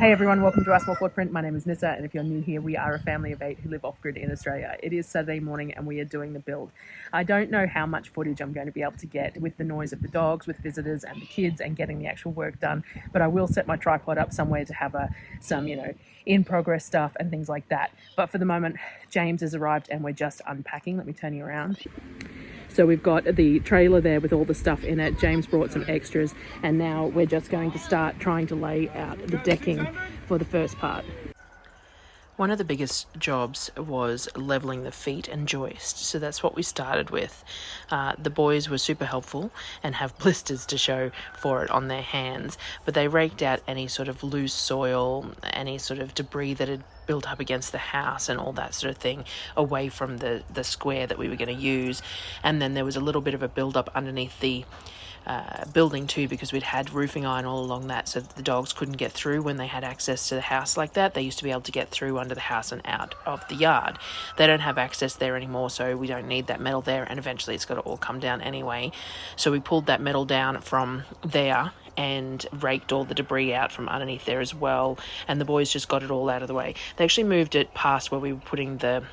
Hey everyone, welcome to Our Small Footprint. My name is Nyssa, and if you're new here, we are a family of 8 who live off-grid in Australia. It is Saturday morning and we are doing the build. I don't know how much footage I'm going to be able to get with the noise of the dogs, with visitors and the kids and getting the actual work done, but I will set my tripod up somewhere to have some, in-progress stuff and things like that. But for the moment, James has arrived and we're just unpacking. Let me turn you around. So we've got the trailer there with all the stuff in it. James brought some extras and now we're just going to start trying to lay out the decking for the first part. One of the biggest jobs was levelling the feet and joist, so that's what we started with. The boys were super helpful and have blisters to show for it on their hands, but they raked out any sort of loose soil, any sort of debris that had built up against the house and all that sort of thing away from the square that we were going to use. And then there was a little bit of a build-up underneath the building too, because we'd had roofing iron all along that, so the dogs couldn't get through when they had access to the house like that. They used to be able to get through under the house and out of the yard. They don't have access there anymore, so we don't need that metal there, and eventually it's got to all come down anyway. So we pulled that metal down from there and raked all the debris out from underneath there as well, and the boys just got it all out of the way. They actually moved it past where we were putting the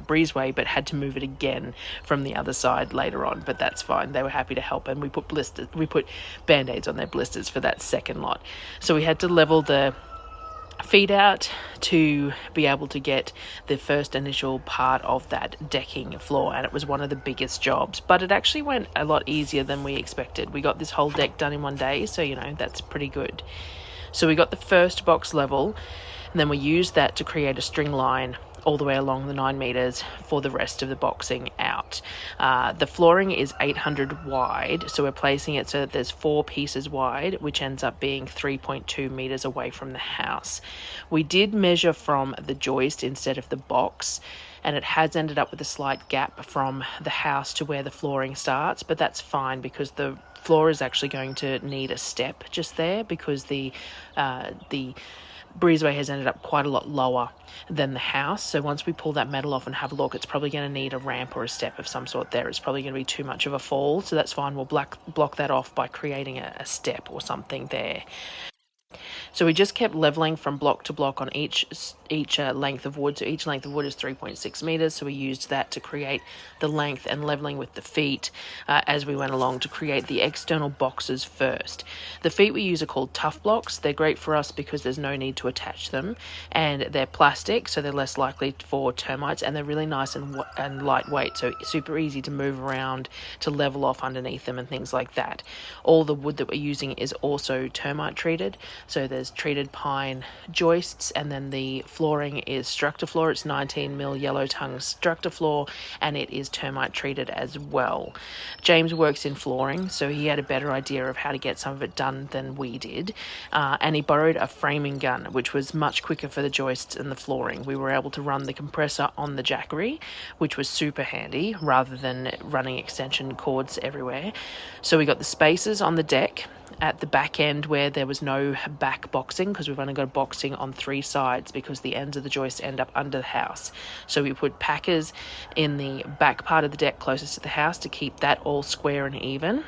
breezeway, but had to move it again from the other side later on, but that's fine. They were happy to help, and we put band-aids on their blisters for that second lot. So we had to level the feet out to be able to get the first initial part of that decking floor, and it was one of the biggest jobs, but it actually went a lot easier than we expected. We got this whole deck done in one day, so that's pretty good. So we got the first box level, and then we used that to create a string line all the way along the 9 meters for the rest of the boxing out. The flooring is 800 wide, so we're placing it so that there's 4 pieces wide, which ends up being 3.2 meters away from the house. We did measure from the joist instead of the box, and it has ended up with a slight gap from the house to where the flooring starts, but that's fine because the floor is actually going to need a step just there, because the breezeway has ended up quite a lot lower than the house. So once we pull that metal off and have a look, it's probably going to need a ramp or a step of some sort there. It's probably going to be too much of a fall, so that's fine. We'll block that off by creating a step or something there. So we just kept leveling from block to block on each length of wood. So each length of wood is 3.6 meters. So we used that to create the length and leveling with the feet as we went along to create the external boxes first. The feet we use are called tough blocks. They're great for us because there's no need to attach them, and they're plastic, so they're less likely for termites, and they're really nice and lightweight, so super easy to move around, to level off underneath them and things like that. All the wood that we're using is also termite treated. So there's treated pine joists, and then the flooring is Structafloor. It's 19mm yellow tongue Structafloor, and it is termite treated as well. James works in flooring, so he had a better idea of how to get some of it done than we did, and he borrowed a framing gun, which was much quicker for the joists and the flooring. We were able to run the compressor on the jackery, which was super handy, rather than running extension cords everywhere. So we got the spacers on the deck at the back end where there was no back boxing, because we've only got boxing on 3 sides because the ends of the joists end up under the house. So we put packers in the back part of the deck closest to the house to keep that all square and even,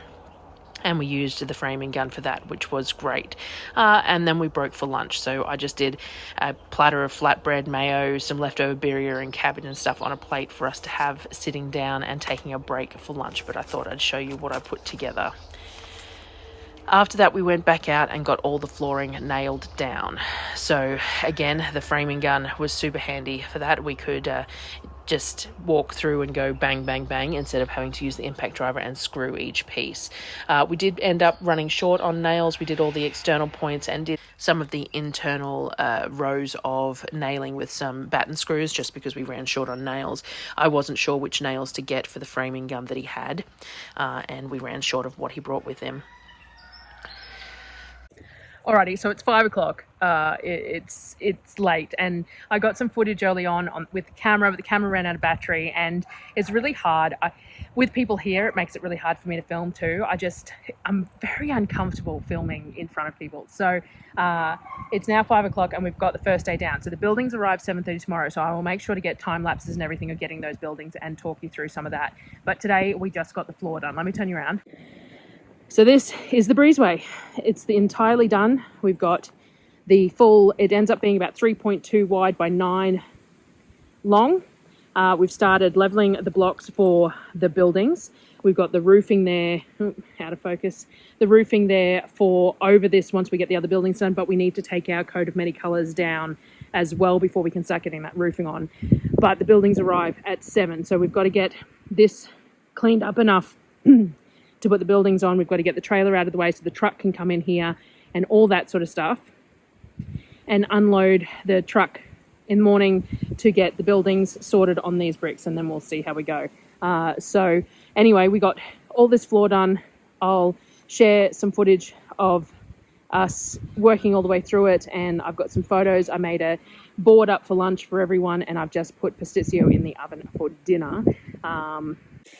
and we used the framing gun for that, which was great. And then we broke for lunch, so I just did a platter of flatbread, mayo, some leftover birria and cabbage and stuff on a plate for us to have sitting down and taking a break for lunch, but I thought I'd show you what I put together. After that, we went back out and got all the flooring nailed down. So again, the framing gun was super handy for that. We could just walk through and go bang, bang, bang, instead of having to use the impact driver and screw each piece. We did end up running short on nails. We did all the external points and did some of the internal rows of nailing with some batten screws, just because we ran short on nails. I wasn't sure which nails to get for the framing gun that he had, and we ran short of what he brought with him. Alrighty, so it's 5 o'clock. It's late, and I got some footage early on with the camera, but the camera ran out of battery, and it's really hard. With people here, it makes it really hard for me to film too. I'm very uncomfortable filming in front of people. So it's now 5 o'clock, and we've got the first day down. So the buildings arrive 7:30 tomorrow, so I will make sure to get time lapses and everything of getting those buildings and talk you through some of that. But today we just got the floor done. Let me turn you around. So this is the breezeway. It's entirely done. We've got The full, it ends up being about 3.2 wide by 9 long. We've started leveling the blocks for the buildings. We've got the roofing there, out of focus, the roofing there for over this once we get the other buildings done, but we need to take our coat of many colours down as well before we can start getting that roofing on. But the buildings arrive at 7, so we've got to get this cleaned up enough to put the buildings on. We've got to get the trailer out of the way so the truck can come in here and all that sort of stuff, and unload the truck in the morning to get the buildings sorted on these bricks, and then we'll see how we go. So anyway, we got all this floor done. I'll share some footage of us working all the way through it, and I've got some photos. I made a board up for lunch for everyone, and I've just put pasticcio in the oven for dinner.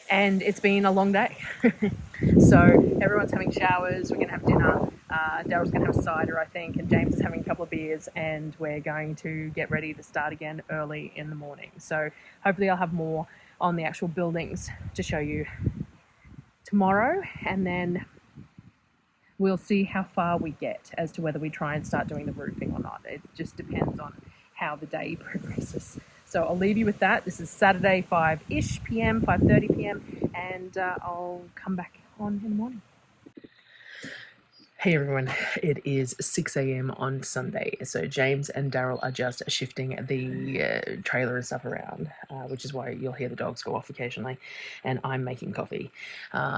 And it's been a long day. So everyone's having showers, we're going to have dinner. Darryl's going to have cider, I think, and James is having a couple of beers, and we're going to get ready to start again early in the morning. So hopefully I'll have more on the actual buildings to show you tomorrow, and then we'll see how far we get as to whether we try and start doing the roofing or not. It just depends on how the day progresses. So I'll leave you with that. This is Saturday, 5-ish p.m., 5:30 p.m, and I'll come back on in the morning. Hey everyone, it is 6 a.m. on Sunday. So James and Darryl are just shifting the trailer and stuff around, which is why you'll hear the dogs go off occasionally, and I'm making coffee.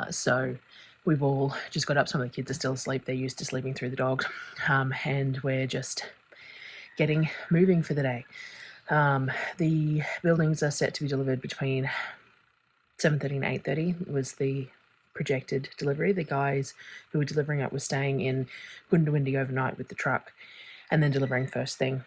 So we've all just got up. Some of the kids are still asleep. They're used to sleeping through the dogs, and we're just getting moving for the day. The buildings are set to be delivered between 7:30 and 8:30 was the projected delivery. The guys who were delivering it were staying in Goondiwindi overnight with the truck and then delivering first thing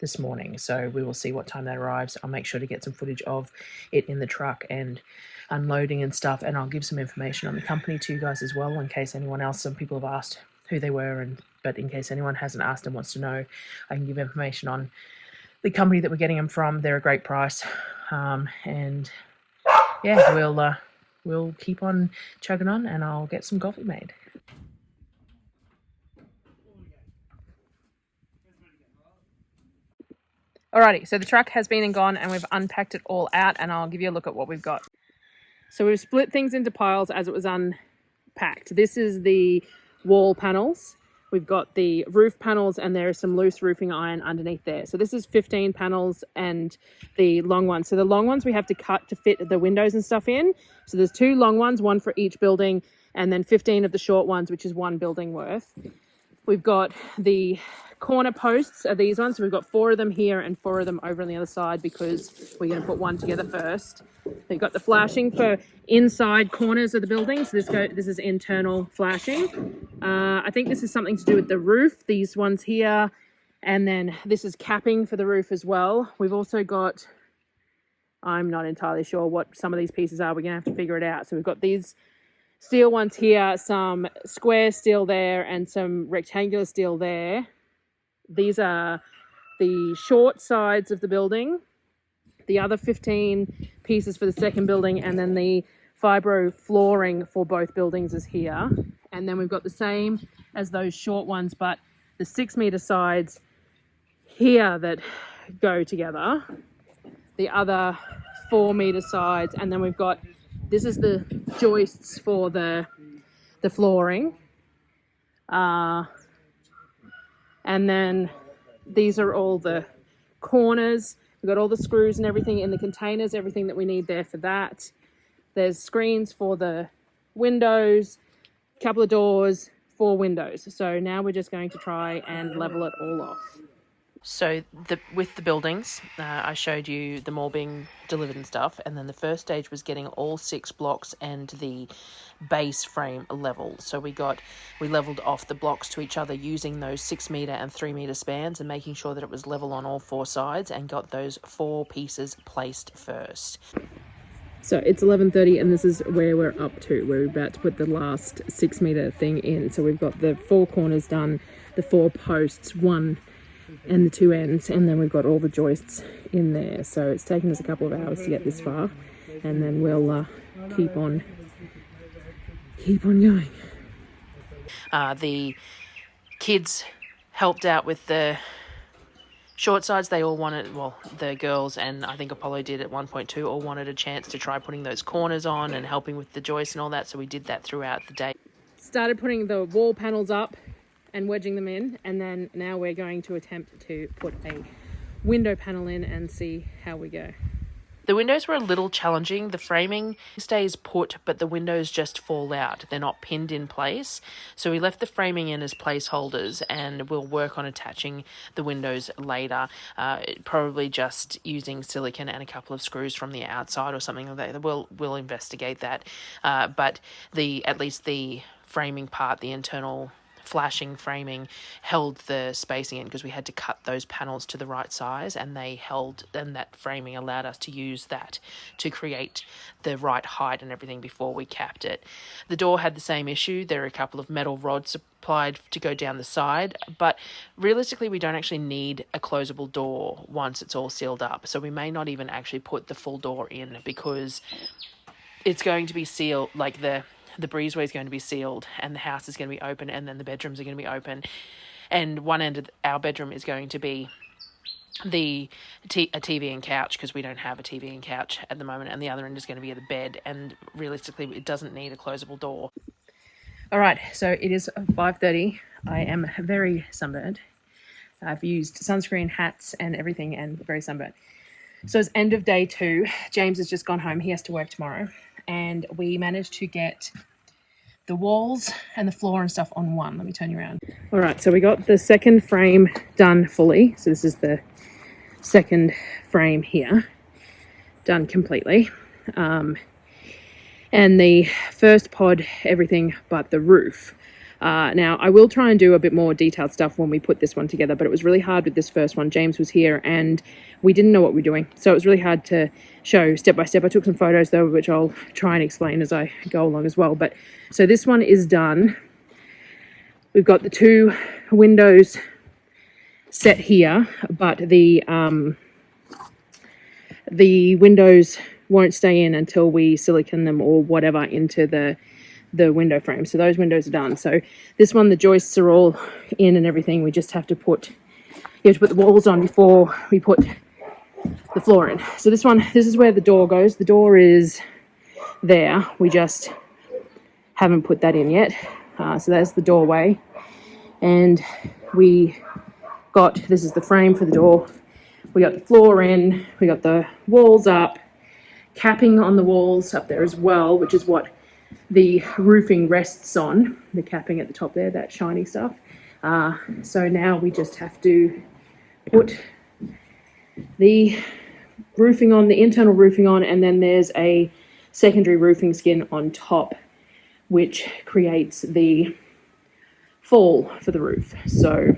this morning. So we will see what time that arrives. I'll make sure to get some footage of it in the truck and unloading and stuff, and I'll give some information on the company to you guys as well, in case anyone else, some people have asked who they were, but in case anyone hasn't asked and wants to know, I can give information on the company that we're getting them from. They're a great price, and yeah, we'll keep on chugging on, and I'll get some coffee made. Alrighty, so the truck has been and gone, and we've unpacked it all out, and I'll give you a look at what we've got. So we've split things into piles as it was unpacked. This is the wall panels. We've got the roof panels, and there is some loose roofing iron underneath there. So this is 15 panels and the long ones. So the long ones we have to cut to fit the windows and stuff in. So there's 2 long ones, one for each building, and then 15 of the short ones, which is 1 building worth. We've got the corner posts are these ones. So we've got 4 of them here and 4 of them over on the other side because we're going to put one together first. We've got the flashing for inside corners of the buildings. So this is internal flashing. I think this is something to do with the roof, these ones here. And then this is capping for the roof as well. We've also got, I'm not entirely sure what some of these pieces are. We're going to have to figure it out. So we've got these steel ones here, some square steel there, and some rectangular steel there. These are the short sides of the building. The other 15 pieces for the second building, and then the fibro flooring for both buildings is here. And then we've got the same as those short ones, but the 6 meter sides here that go together. The other 4 meter sides, and then we've got, this is the joists for the flooring. And then these are all the corners. We've got all the screws and everything in the containers, everything that we need there for that. There's screens for the windows, a couple of doors, 4 windows. So now we're just going to try and level it all off. So with the buildings, I showed you them all being delivered and stuff, and then the first stage was getting all 6 blocks and the base frame level. So we leveled off the blocks to each other using those 6 meter and 3 meter spans and making sure that it was level on all 4 sides, and got those 4 pieces placed first. So it's 11:30 and this is where we're up to. We're about to put the last 6 meter thing in. So we've got the 4 corners done, the 4 posts, 1 and the 2 ends, and then we've got all the joists in there. So it's taken us a couple of hours to get this far, and then we'll keep on going. The kids helped out with the short sides. They all wanted, well, the girls and I think Apollo did at 1 point too, all wanted a chance to try putting those corners on and helping with the joists and all that, so we did that throughout the day. Started putting the wall panels up and wedging them in, and then now we're going to attempt to put a window panel in and see how we go. The windows were a little challenging. The framing stays put, but the windows just fall out. They're not pinned in place. So we left the framing in as placeholders, and we'll work on attaching the windows later, probably just using silicone and a couple of screws from the outside or something like that. We'll investigate that. But at least the framing part, the internal flashing framing, held the spacing in because we had to cut those panels to the right size, and that framing allowed us to use that to create the right height and everything before we capped it. The door had the same issue. There are a couple of metal rods supplied to go down the side, but realistically we don't actually need a closable door once it's all sealed up, so we may not even actually put the full door in because it's going to be sealed, like the breezeway is going to be sealed and the house is going to be open, and then the bedrooms are going to be open, and one end of our bedroom is going to be a TV and couch because we don't have a TV and couch at the moment, and the other end is going to be the bed, and realistically it doesn't need a closable door. All right, so it is 5:30. I am very sunburned. I've used sunscreen, hats and everything, and very sunburned. So it's end of day 2. James has just gone home. He has to work tomorrow. And we managed to get the walls and the floor and stuff on one. Let me turn you around. All right, so we got the second frame done fully. So this is the second frame here, done completely. And the first pod, everything but the roof. Now, I will try and do a bit more detailed stuff when we put this one together, but it was really hard with this first one. James was here and we didn't know what we were doing, so it was really hard to show step by step. I took some photos though, which I'll try and explain as I go along as well. But so this one is done. We've got the 2 windows set here, but the windows won't stay in until we silicone them or whatever into the window frame. So those windows are done. So this one, the joists are all in and everything. We just have to put the walls on before we put the floor in. So this is where the door goes. The door is there. We just haven't put that in yet. So that's the doorway. And this is the frame for the door. We got the floor in, we got the walls up, capping on the walls up there as well, which is what the roofing rests on, the capping at the top there, that shiny stuff. So now we just have to put the roofing on, the internal roofing on, and then there's a secondary roofing skin on top, which creates the fall for the roof. So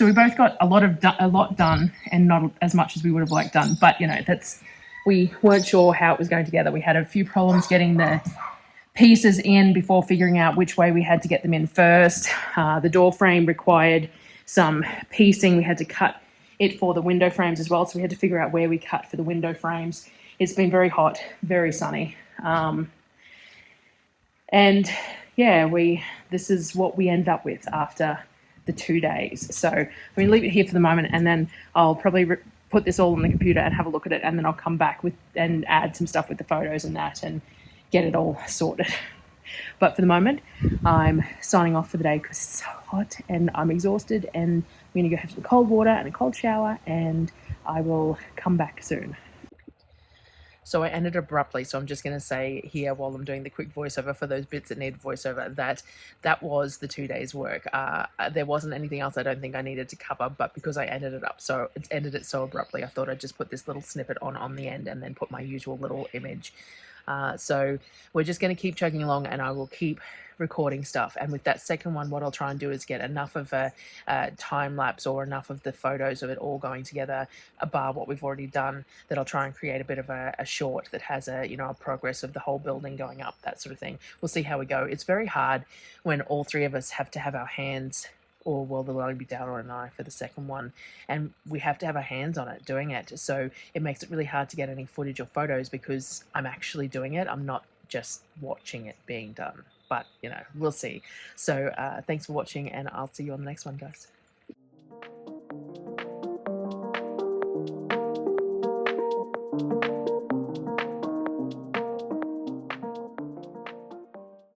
we both got a lot done, and not as much as we would have liked done. But we weren't sure how it was going together. We had a few problems getting the pieces in before figuring out which way we had to get them in first. The door frame required some piecing. We had to cut it for the window frames as well, so we had to figure out where we cut for the window frames. It's been very hot, very sunny. This is what we end up with after the 2 days. So I'm going to leave it here for the moment, and then I'll probably put this all on the computer and have a look at it, and then I'll come back and add some stuff with the photos and that and get it all sorted. But for the moment, I'm signing off for the day because it's so hot and I'm exhausted, and I'm going to go have some cold water and a cold shower, and I will come back soon. So I ended abruptly, so I'm just going to say here while I'm doing the quick voiceover for those bits that need voiceover that was the 2 days work. There wasn't anything else I don't think I needed to cover, but because I ended it so abruptly, I thought I'd just put this little snippet on the end and then put my usual little image. So we're just going to keep chugging along, and I will keep recording stuff. And with that second one, what I'll try and do is get enough of a time lapse or enough of the photos of it all going together, bar what we've already done, that I'll try and create a bit of a short that has a progress of the whole building going up, that sort of thing. We'll see how we go. It's very hard when all 3 of us have to have our hands, or well, there'll only be Darryl and I for the second one, and we have to have our hands on it doing it. So it makes it really hard to get any footage or photos because I'm actually doing it. I'm not just watching it being done but we'll see. So thanks for watching, and I'll see you on the next one, guys.